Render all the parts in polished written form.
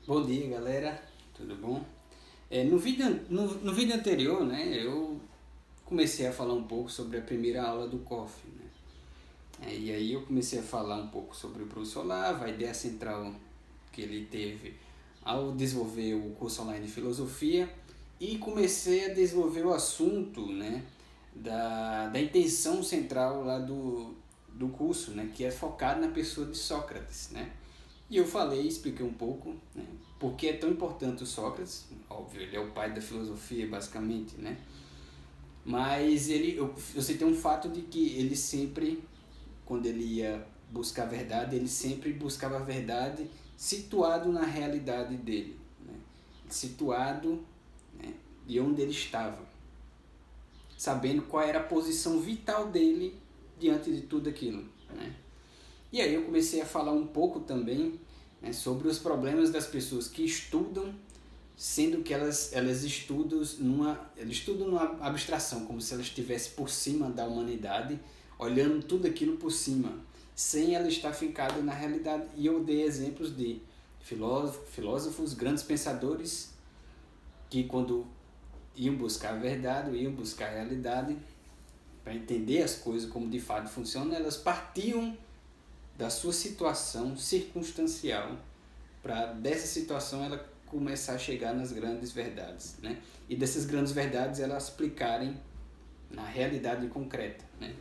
Bom dia, galera. Tudo bom? No vídeo anterior, né, eu comecei a falar um pouco sobre a primeira aula do COF, né? E aí eu comecei a falar um pouco sobre o professor Olavo, a ideia central que ele teve ao desenvolver o curso online de filosofia e comecei a desenvolver o assunto, né, da intenção central lá do curso, né, que é focado na pessoa de Sócrates, né? E eu falei, expliquei um pouco, né, por que é tão importante o Sócrates. Óbvio, ele é o pai da filosofia, basicamente, né? Mas eu citei um fato de que ele sempre, quando ele ia buscar a verdade, ele sempre buscava a verdade situado na realidade dele, né? Situado, né, de onde ele estava, sabendo qual era a posição vital dele diante de tudo aquilo, né? E aí eu comecei a falar um pouco também, né, sobre os problemas das pessoas que estudam, sendo que elas estudam numa abstração, como se elas estivessem por cima da humanidade, olhando tudo aquilo por cima, sem ela estar fincada na realidade. E eu dei exemplos de filósofos, grandes pensadores, que quando iam buscar a verdade, iam buscar a realidade, para entender as coisas como de fato funcionam, elas partiam da sua situação circunstancial para dessa situação ela começar a chegar nas grandes verdades, né? E dessas grandes verdades elas aplicarem na realidade concreta, né?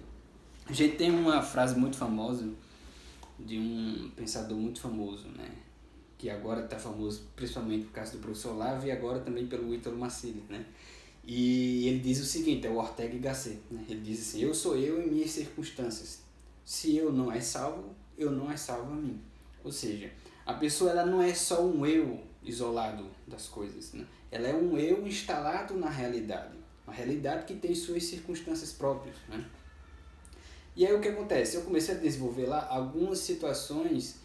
A gente tem uma frase muito famosa de um pensador muito famoso, né? Que agora está famoso principalmente por causa do professor Olavo e agora também pelo Ítalo Marcilli, né? E ele diz o seguinte, é o Ortega y Gasset, né? Ele diz assim: eu sou eu em minhas circunstâncias. Se eu não é salvo, eu não é salvo a mim. Ou seja, a pessoa ela não é só um eu isolado das coisas, né? Ela é um eu instalado na realidade, uma realidade que tem suas circunstâncias próprias, né? E aí o que acontece? Eu comecei a desenvolver lá algumas situações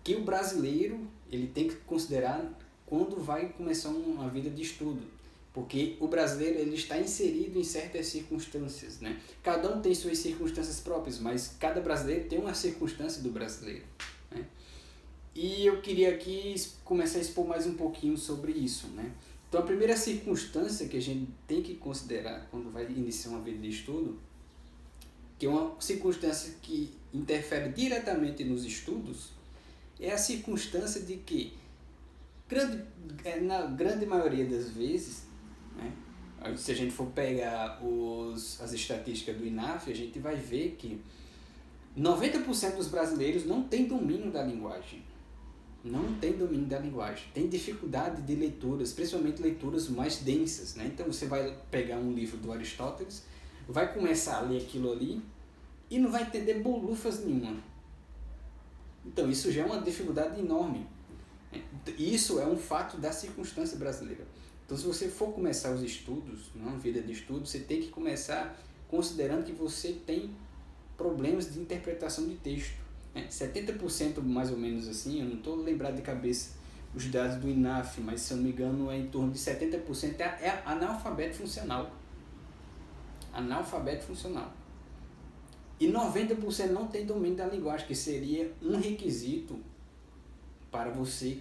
que o brasileiro ele tem que considerar quando vai começar uma vida de estudo, porque o brasileiro ele está inserido em certas circunstâncias, né? Cada um tem suas circunstâncias próprias, mas cada brasileiro tem uma circunstância do brasileiro, né? E eu queria aqui começar a expor mais um pouquinho sobre isso, né? Então a primeira circunstância que a gente tem que considerar quando vai iniciar uma vida de estudo, que é uma circunstância que interfere diretamente nos estudos, é a circunstância de que na grande maioria das vezes, né, se a gente for pegar as estatísticas do INAF, a gente vai ver que 90% dos brasileiros não tem domínio da linguagem. Não tem domínio da linguagem. Tem dificuldade de leituras, principalmente leituras mais densas, né? Então você vai pegar um livro do Aristóteles, vai começar a ler aquilo ali e não vai entender bolufas nenhuma. Então isso já é uma dificuldade enorme. Isso é um fato da circunstância brasileira. Então, se você for começar os estudos, uma vida de estudo, você tem que começar considerando que você tem problemas de interpretação de texto. 70% mais ou menos assim, eu não estou lembrado de cabeça os dados do INAF, mas se eu não me engano é em torno de 70% é analfabeto funcional. Analfabeto funcional. E 90% não tem domínio da linguagem, que seria um requisito para você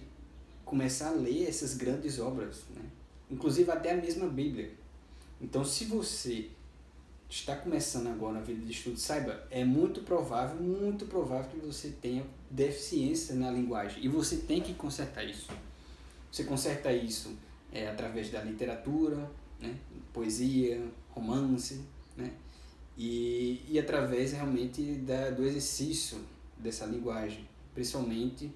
começar a ler essas grandes obras, né? Inclusive até a mesma Bíblia. Então, se você está começando agora a vida de estudo, saiba, é muito provável que você tenha deficiência na linguagem e você tem que consertar isso. Você conserta isso através da literatura, né? Poesia, romance, né? E através realmente do exercício dessa linguagem, principalmente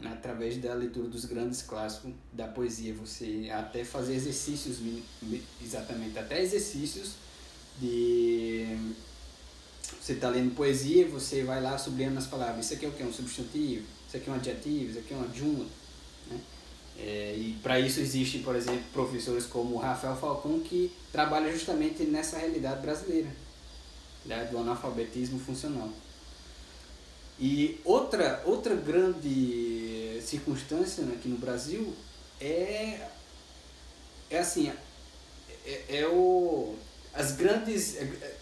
através da leitura dos grandes clássicos da poesia, você até fazer exercícios, exatamente, até exercícios de... Você está lendo poesia, você vai lá sublinhando as palavras. Isso aqui é o que? Um substantivo, isso aqui é um adjetivo, isso aqui é um adjunto, né? E para isso existem, por exemplo, professores como o Rafael Falcão, que trabalha justamente nessa realidade brasileira, né, do analfabetismo funcional. E outra grande circunstância aqui no Brasil é assim,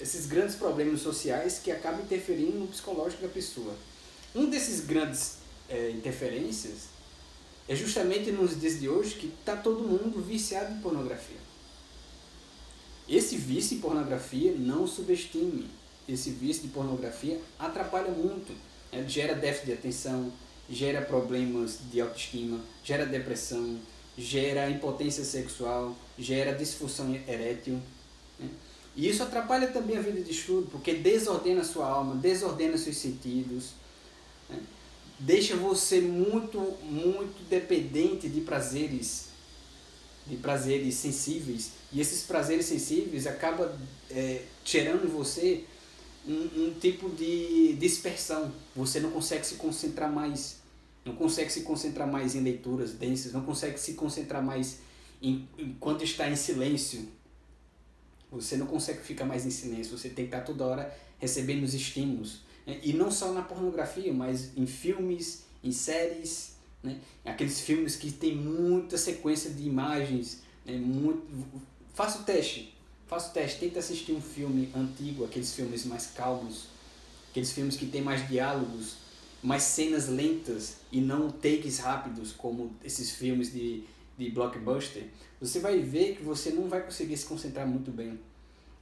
esses grandes problemas sociais que acabam interferindo no psicológico da pessoa. Um desses grandes interferências é justamente nos dias de hoje que está todo mundo viciado em pornografia. Esse vício em pornografia, não subestime. Esse vício de pornografia atrapalha muito. Gera déficit de atenção, gera problemas de autoestima, gera depressão, gera impotência sexual, gera disfunção erétil. E isso atrapalha também a vida de estudo, porque desordena a sua alma, desordena seus sentidos, deixa você muito, muito dependente de prazeres sensíveis, e esses prazeres sensíveis acabam gerando em você um tipo de dispersão. Você não consegue se concentrar mais, em leituras densas, não consegue se concentrar mais enquanto está em silêncio. Você não consegue ficar mais em silêncio, você tem que estar toda hora recebendo os estímulos. E não só na pornografia, mas em filmes, em séries, aqueles filmes que tem muita sequência de imagens. Faça o teste, tenta assistir um filme antigo, aqueles filmes mais calmos, aqueles filmes que tem mais diálogos, mais cenas lentas e não takes rápidos, como esses filmes de blockbuster. Você vai ver que você não vai conseguir se concentrar muito bem.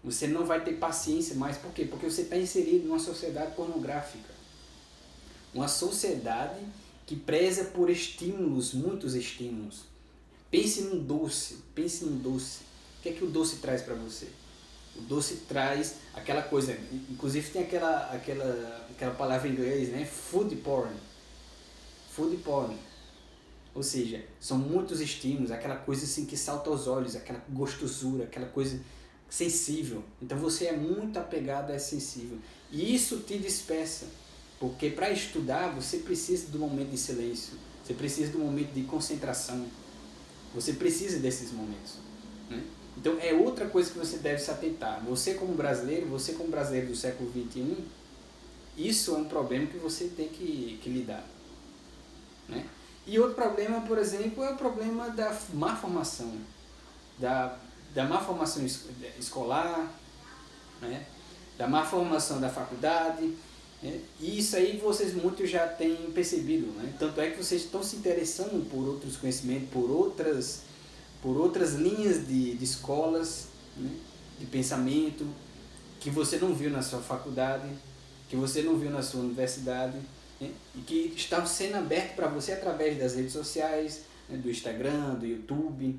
Você não vai ter paciência mais. Por quê? Porque você está inserido numa sociedade pornográfica. Uma sociedade que preza por estímulos, muitos estímulos. Pense num doce. O que é que o doce traz para você? O doce traz aquela coisa, inclusive tem aquela palavra em inglês, food porn. Food porn. Ou seja, são muitos estímulos, aquela coisa assim que salta aos olhos, aquela gostosura, aquela coisa sensível. Então você é muito apegado a sensível. E isso te dispersa, porque para estudar você precisa do momento de silêncio, você precisa do momento de concentração, você precisa desses momentos. Então é outra coisa que você deve se atentar. Você como brasileiro do século XXI, isso é um problema que você tem que lidar. E outro problema, por exemplo, é o problema da má formação, da má formação escolar, da má formação da faculdade. E isso aí vocês muitos já têm percebido. Tanto é que vocês estão se interessando por outros conhecimentos, por outras linhas de escolas, de pensamento, que você não viu na sua faculdade, que você não viu na sua universidade, e que estão sendo abertos para você através das redes sociais, do Instagram, do YouTube.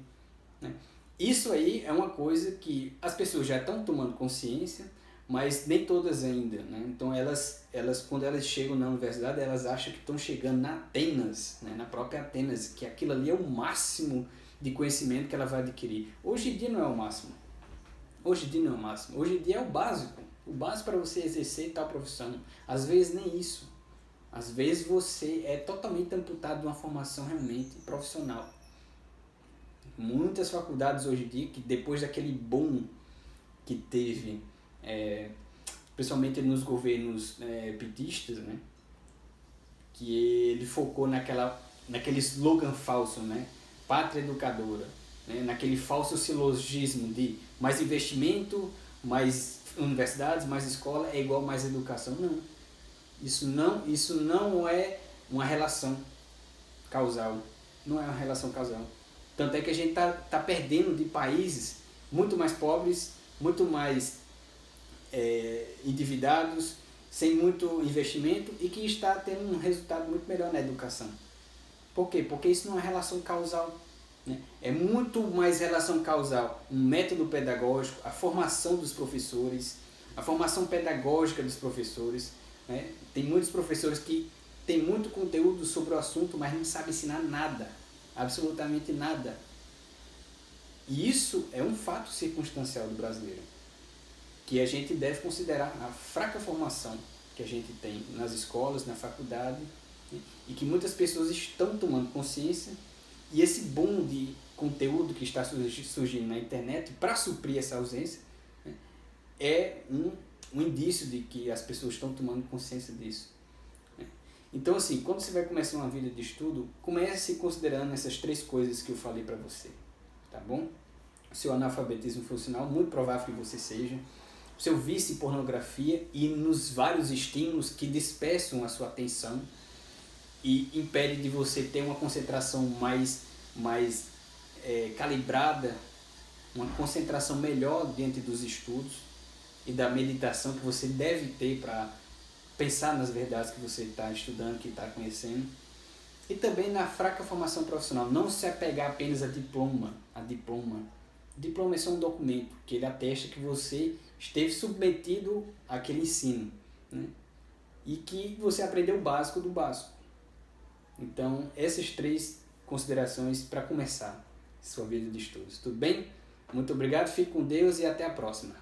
Isso aí é uma coisa que as pessoas já estão tomando consciência, mas nem todas ainda. Então elas, quando elas chegam na universidade, elas acham que estão chegando na Atenas, na própria Atenas, que aquilo ali é o máximo de conhecimento que ela vai adquirir. Hoje em dia não é o máximo. Hoje em dia é o básico para você exercer tal profissão. Às vezes nem isso. Às vezes você é totalmente amputado de uma formação realmente profissional. Muitas faculdades hoje em dia, que depois daquele boom que teve, principalmente nos governos petistas, que ele focou naquele slogan falso, pátria educadora, naquele falso silogismo de mais investimento, mais universidades, mais escola é igual mais educação. Não. Isso não é uma relação causal. Não é uma relação causal. Tanto é que a gente tá perdendo de países muito mais pobres, muito mais endividados, sem muito investimento e que está tendo um resultado muito melhor na educação. Por quê? Porque isso não é relação causal. É muito mais relação causal um método pedagógico, a formação dos professores, a formação pedagógica dos professores. Tem muitos professores que têm muito conteúdo sobre o assunto, mas não sabem ensinar nada, absolutamente nada. E isso é um fato circunstancial do brasileiro, que a gente deve considerar a fraca formação que a gente tem nas escolas, na faculdade, e que muitas pessoas estão tomando consciência, e esse boom de conteúdo que está surgindo na internet para suprir essa ausência é um indício de que as pessoas estão tomando consciência disso. Então, assim, quando você vai começar uma vida de estudo, comece considerando essas 3 coisas que eu falei para você, tá bom? O seu analfabetismo funcional, muito provável que você seja, o seu vício em pornografia e nos vários estímulos que dispersam a sua atenção, e impede de você ter uma concentração mais calibrada, uma concentração melhor diante dos estudos e da meditação que você deve ter para pensar nas verdades que você está estudando, que está conhecendo. E também na fraca formação profissional, não se apegar apenas a diploma. Diploma é só um documento que ele atesta que você esteve submetido àquele ensino, né? E que você aprendeu o básico do básico. Então, essas 3 considerações para começar sua vida de estudos. Tudo bem? Muito obrigado, fique com Deus e até a próxima.